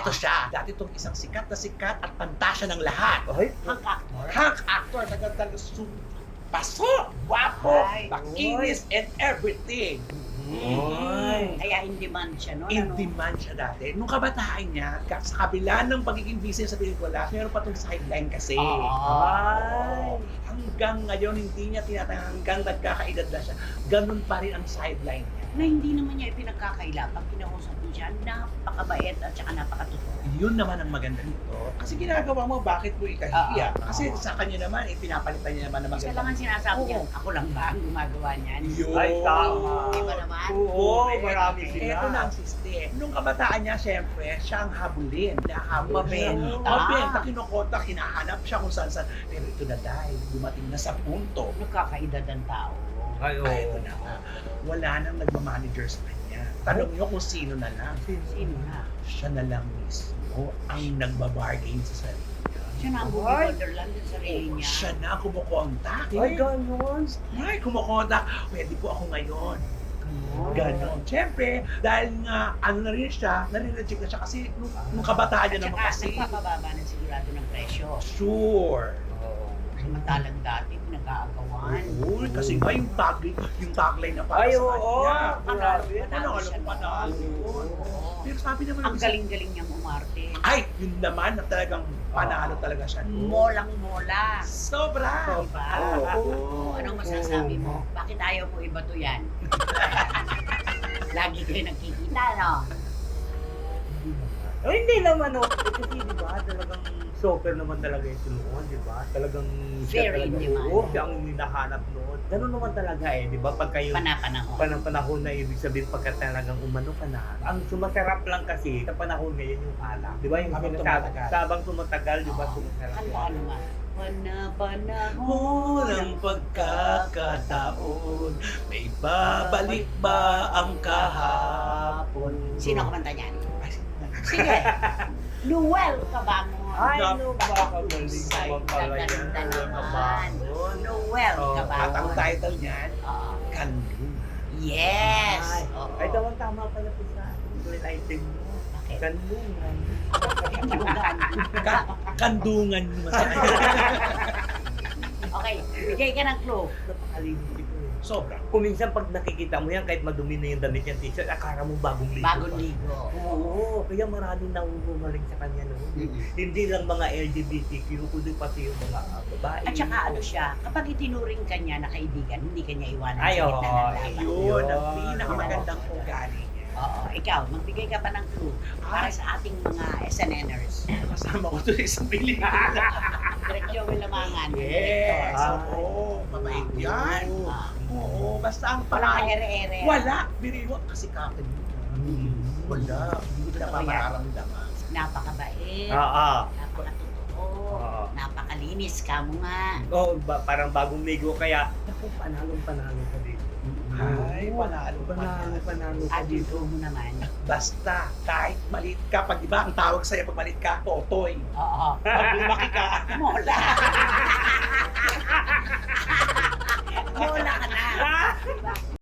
Eto siya. Dati itong isang sikat na sikat at pantasya ng lahat. Ay, Hunk actor. Hunk actor, talaga paso, guwapo, Ay, makinis, and everything. Kaya in demand siya, no? In demand siya dati. Nung kabataan niya, sa kabila ng pagiging busy sa pelikula, meron pa itong sideline kasi. Ay. Hanggang ngayon, hindi niya tinatanggal, hanggang nagkakaedad na siya, ganun pa rin ang sideline niya. Na hindi naman niya ipinagkakaila. Pag kinausap mo siya, napakabait at saka napakatotoo. Yun naman ang maganda nito. Kasi ginagawa mo, bakit mo ikahiya? Kasi sa kanya naman, pinapalitan niya naman na Kasi maganda. lang ang sinasabi niya, ako lang ba ang gumagawa niyan? Yun. Ay, tama. Di ba naman? Oo, marami sila. Ito na ang siste. Nung kabataan niya, syempre, siya ang habulin. Nahabol siya. Mabenta. Mabenta, kinokota, hinahanap siya kung saan. Pero ito na dahil dumating na sa punto. Nagkakaedad ang tao. Ay, oo. Ay, ito na nga. Wala nang nagmamanager sa kanya. Tanong niyo kung sino na lang. Sino na? Siya na lang mismo ang nagbabargain sa sarili niya. Siya na ang bumibother lang din sa sarili niya. Siya na ang kumukontak. Ay, ganun. Ay, kumukontak. Pwede po ako ngayon. Ganon. Siyempre, dahil nga, ano na rin siya, nare-reject na siya kasi nung kabataan niya At naman saka, kasi. nagpapababa ng sigurado ng presyo. Sure. Samantalang dati, pinag-aagawan. Oo, kasi nga yung tagline na para Ay, sa oo. kanya. Panalo, Ano, panalo alam siya ko panalo. noon. Pero sabi naman Ang ng- galing-galing niyang umarte. Ay, yun naman na talagang panalo talaga siya. Molang-mola. Sobra. Diba? Oo. Anong masasabi mo? Bakit ayaw mo iba to yan? Lagi kayo nagkikita, no? Ay, hindi naman, no. Kasi, di ba, talagang soccer naman talaga ito noon, di ba? Talagang siya Very in talaga, demand. oo, siya ang hinahanap noon. Ganun naman talaga eh, di ba? Pag kayo, Panahon. panahon na ibig sabihin pagka talagang umano ka na. Ang sumasarap lang kasi sa panahon ngayon yung alak. Di ba? Yung Habang sinasabi, tumatagal. sabang tumatagal, di ba? Oo. Sumasarap. Kanta ano nga? Panahon. Walang pagkakataon, may babalik ba ang kahapon? Sino kumanta niyan? Ay, sino na? Sige. Noel Cabamon. Ay, no, baka galing naman pala yan. Ganda naman. Cabamon. Noel Oo. At ang Cabamon. title niyan, Oo. Kandun. Yes. Ay, Oo. ay, tama pala po sa green item mo. Bakit? Kanungan. Kandungan naman sa Okay, bigay ka ng clue. Napakalinis ito eh. Sobra. Kung minsan pag nakikita mo yan, kahit madumi na yung damit yung t-shirt, akara mo bagong ligo. Bagong pa. ligo. Oo, kaya maraming nangungumaling sa kanya noon. Hindi lang mga LGBTQ, kundi pati yung mga babae. At saka ano siya, kapag itinuring ka niya na kaibigan, hindi ka niya iwanan Ay, sa gitna ng oo. laban. Yun, ang Yun. pinakamagandang ugali niya. Oo, ikaw, magbigay ka pa ng clue para sa ating mga SNNers. Kasama ko ito sa isang pelikula. Direk Joel Lamangan. Yes. Ah. Oo, mabait yan. Ah, Oo, basta ang Wala ka pangalan. ere-ere. Wala. Biriwa kasi kapin mo. Wala. Hindi ko na Totoo yan. mararamdaman. Napakabait. Oo. Napakatotoo. Oo. Napakalinis ka mo nga. Oo, parang bagong ligo, kaya, naku, panalong-panalo ka dito. Ay, panalo, Panalo ka At dito. yung mo naman. Basta, kahit maliit ka, pag iba ang tawag sa'yo pag maliit ka, totoy. Oo. Pag lumaki ka, Mola. Mola ka na. Diba?